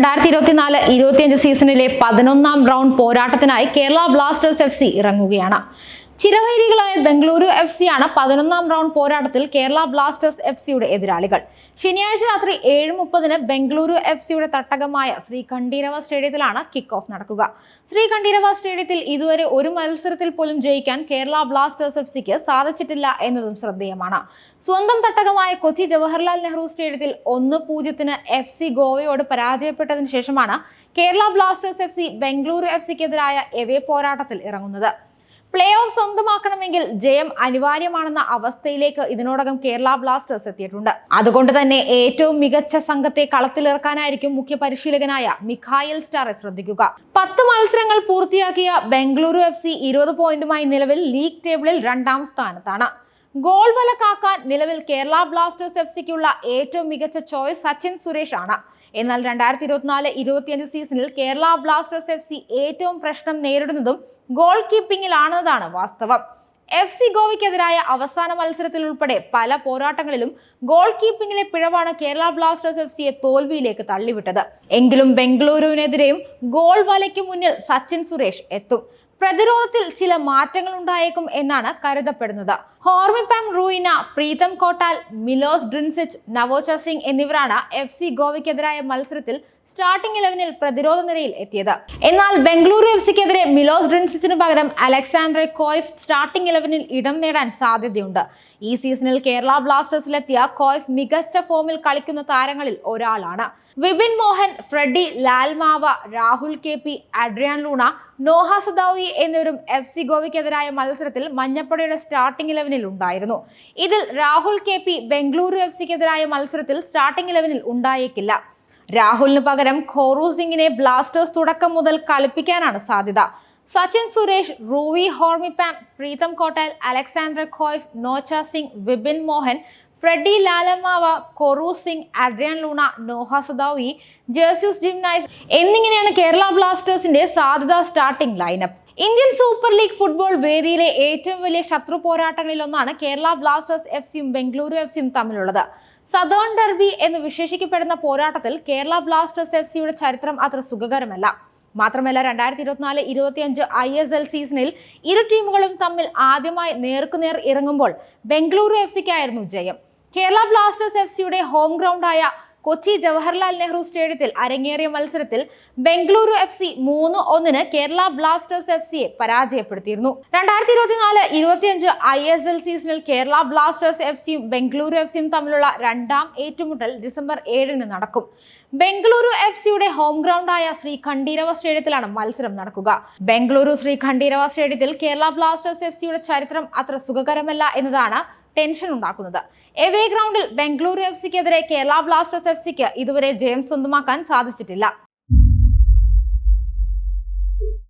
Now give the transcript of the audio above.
2024-25 സീസണിലെ 11ാം round പോരാട്ടത്തിനായി Kerala Blasters FC ഇറങ്ങുകയാണ്. ചിരവൈരികളായ Bengaluru FC ആണ് 11ാം റൗണ്ട് പോരാട്ടത്തിൽ കേരള ബ്ലാസ്റ്റേഴ്സ് FCയുടെ എതിരാളികൾ. ശനിയാഴ്ച രാത്രി 7:30-ന് ബംഗളൂരു FCയുടെ തട്ടകമായ ശ്രീ കണ്ഠീരവ സ്റ്റേഡിയത്തിലാണ് കിക്ക് ഓഫ് നടക്കുക. ശ്രീ കണ്ഠീരവ സ്റ്റേഡിയത്തിൽ ഇതുവരെ ഒരു മത്സരത്തിൽ പോലും ജയിക്കാൻ കേരള ബ്ലാസ്റ്റേഴ്സ് FCക്ക് സാധിച്ചിട്ടില്ല എന്നതും ശ്രദ്ധേയമാണ്. സ്വന്തം തട്ടകമായ കൊച്ചി ജവഹർലാൽ നെഹ്റു സ്റ്റേഡിയത്തിൽ 1-0-ന് FC ഗോവയോട് പരാജയപ്പെട്ടതിനു ശേഷമാണ് കേരള ബ്ലാസ്റ്റേഴ്സ് FC ബംഗളൂരു FCക്കെതിരായ എവേ പോരാട്ടത്തിൽ ഇറങ്ങുന്നത്. പ്ലേ ഓഫ് സ്വന്തമാക്കണമെങ്കിൽ ജയം അനിവാര്യമാണെന്ന അവസ്ഥയിലേക്ക് ഇതിനോടകം കേരള ബ്ലാസ്റ്റേഴ്സ് എത്തിയിട്ടുണ്ട്. അതുകൊണ്ട് തന്നെ ഏറ്റവും മികച്ച സംഘത്തെ കളത്തിലിറക്കാനായിരിക്കും മുഖ്യ പരിശീലകനായ മിഖായൽ സ്റ്റാറെ ശ്രദ്ധിക്കുക. 10 മത്സരങ്ങൾ പൂർത്തിയാക്കിയ ബംഗളൂരു FC 20 പോയിന്റുമായി നിലവിൽ ലീഗ് ടേബിളിൽ 2ാം സ്ഥാനത്താണ്. ഗോൾ വല കാക്കാൻ നിലവിൽ കേരള ബ്ലാസ്റ്റേഴ്സ് FCക്കുള്ള ഏറ്റവും മികച്ച ചോയ്സ് സച്ചിൻ സുരേഷ് ആണ്. എന്നാൽ 2024-25 സീസണിൽ കേരള ബ്ലാസ്റ്റേഴ്സ് FC ഏറ്റവും പ്രശ്നം നേരിടുന്നതും ഗോൾ കീപ്പിംഗിലാണെന്നതാണ് വാസ്തവം. FC ഗോവയ്ക്കെതിരായ അവസാന മത്സരത്തിൽ ഉൾപ്പെടെ പല പോരാട്ടങ്ങളിലും ഗോൾ കീപ്പിംഗിലെ പിഴവാണ് കേരള ബ്ലാസ്റ്റേഴ്സ് FCയെ തോൽവിയിലേക്ക് തള്ളിവിട്ടത്. എങ്കിലും ബംഗളൂരുവിനെതിരെയും ഗോൾ വലയ്ക്ക് മുന്നിൽ സച്ചിൻ സുരേഷ് എത്തും. പ്രതിരോധത്തിൽ ചില മാറ്റങ്ങൾ ഉണ്ടായേക്കും എന്നാണ് കരുതപ്പെടുന്നത്. ഹോർമിപാം റൂയിന, പ്രീതം കോട്ടാൽ, മിലോസ് ഡ്രിൻസിച്ച്, നവോച്ച സിംഗ് എന്നിവരാണ് FC ഗോവയ്ക്കെതിരായ മത്സരത്തിൽ സ്റ്റാർട്ടിംഗ് 11-ൽ പ്രതിരോധ നിരയിൽ എത്തിയത്. എന്നാൽ ബംഗളൂരു FCക്കെതിരെ മിലോസ് ഡ്രിൻസിച്ചിന് പകരം അലക്സാണ്ടർ കോയ്ഫ് സ്റ്റാർട്ടിംഗ് 11-ൽ ഇടം നേടാൻ സാധ്യതയുണ്ട്. ഈ സീസണിൽ കേരള ബ്ലാസ്റ്റേഴ്സിലെത്തിയ കോയ്ഫ് മികച്ച ഫോമിൽ കളിക്കുന്ന താരങ്ങളിൽ ഒരാളാണ്. Vipin Mohan, Freddy Lallawmawma, Rahul KP, Adrian Luna, Noah Sadaoui എന്നിവരും FC ഗോവയ്ക്കെതിരായ മത്സരത്തിൽ മഞ്ഞപ്പടയുടെ സ്റ്റാർട്ടിംഗ് 11-ൽ ഉണ്ടായിരുന്നു. ഇതിൽ രാഹുൽ KP ബംഗളൂരു FCക്കെതിരായ മത്സരത്തിൽ സ്റ്റാർട്ടിംഗ് 11-ൽ ഉണ്ടായേക്കില്ല. രാഹുലിന് പകരം ഖോറു സിംഗിനെ ബ്ലാസ്റ്റേഴ്സ് തുടക്കം മുതൽ കളിപ്പിക്കാനാണ് സാധ്യത. Sachin Suresh, Ruivah Hormipam, Pritam Kotal, Alexandre Coeff, Nocha Singh, Vipin Mohan, Freddy Lallawmawma, Korou Singh, Adrian Luna, Noah Sadaoui, Jesus Jimenez എന്നിങ്ങനെയാണ് കേരള ബ്ലാസ്റ്റേഴ്സിന്റെ സാധ്യത starting lineup. Indian Super League football വേദിയിലെ ഏറ്റവും വലിയ ശത്രു പോരാട്ടങ്ങളിലൊന്നാണ് കേരള ബ്ലാസ്റ്റേഴ്സ് FCയും ബംഗളൂരു FCയും തമ്മിലുള്ളത്. സദേൺ ഡെർബി എന്ന് വിശേഷിക്കപ്പെടുന്ന പോരാട്ടത്തിൽ കേരള ബ്ലാസ്റ്റേഴ്സ് FCയുടെ ചരിത്രം അത്ര സുഖകരമല്ല. മാത്രമല്ല 2024-25 ISL സീസണിൽ ഇരു ടീമുകളും തമ്മിൽ ആദ്യമായി നേർക്കുനേർ ഇറങ്ങുമ്പോൾ ബംഗളൂരു FCക്കായിരുന്നു ജയം. കേരള ബ്ലാസ്റ്റേഴ്സ് FCയുടെ ഹോം ഗ്രൗണ്ടായ കൊച്ചി ജവഹർലാൽ നെഹ്റു സ്റ്റേഡിയത്തിൽ അരങ്ങേറിയ മത്സരത്തിൽ ബംഗളൂരു FC 3-1-ന് കേരള ബ്ലാസ്റ്റേഴ്സ് FCയെ പരാജയപ്പെടുത്തിയിരുന്നു. 2024-25 ISL സീസണിൽ കേരള ബ്ലാസ്റ്റേഴ്സ് FCയും ബംഗളൂരു FCയും തമ്മിലുള്ള 2ാം ഏറ്റുമുട്ടൽ ഡിസംബർ 7-ന് നടക്കും. ബംഗളൂരു FCയുടെ ഹോം ഗ്രൗണ്ടായ ശ്രീ കണ്ഠീരവ സ്റ്റേഡിയത്തിലാണ് മത്സരം നടക്കുക. ബംഗളൂരു ശ്രീ കണ്ഠീരവ സ്റ്റേഡിയത്തിൽ കേരള ബ്ലാസ്റ്റേഴ്സ് FCയുടെ ചരിത്രം അത്ര സുഖകരമല്ല എന്നതാണ് ടെൻഷൻ ഉണ്ടാക്കുന്നത്. എവേ ഗ്രൗണ്ടിൽ ബംഗളൂരു FCക്കെതിരെ കേരള ബ്ലാസ്റ്റേഴ്സ് FCക്ക് ഇതുവരെ ജയം സ്വന്തമാക്കാൻ സാധിച്ചിട്ടില്ല.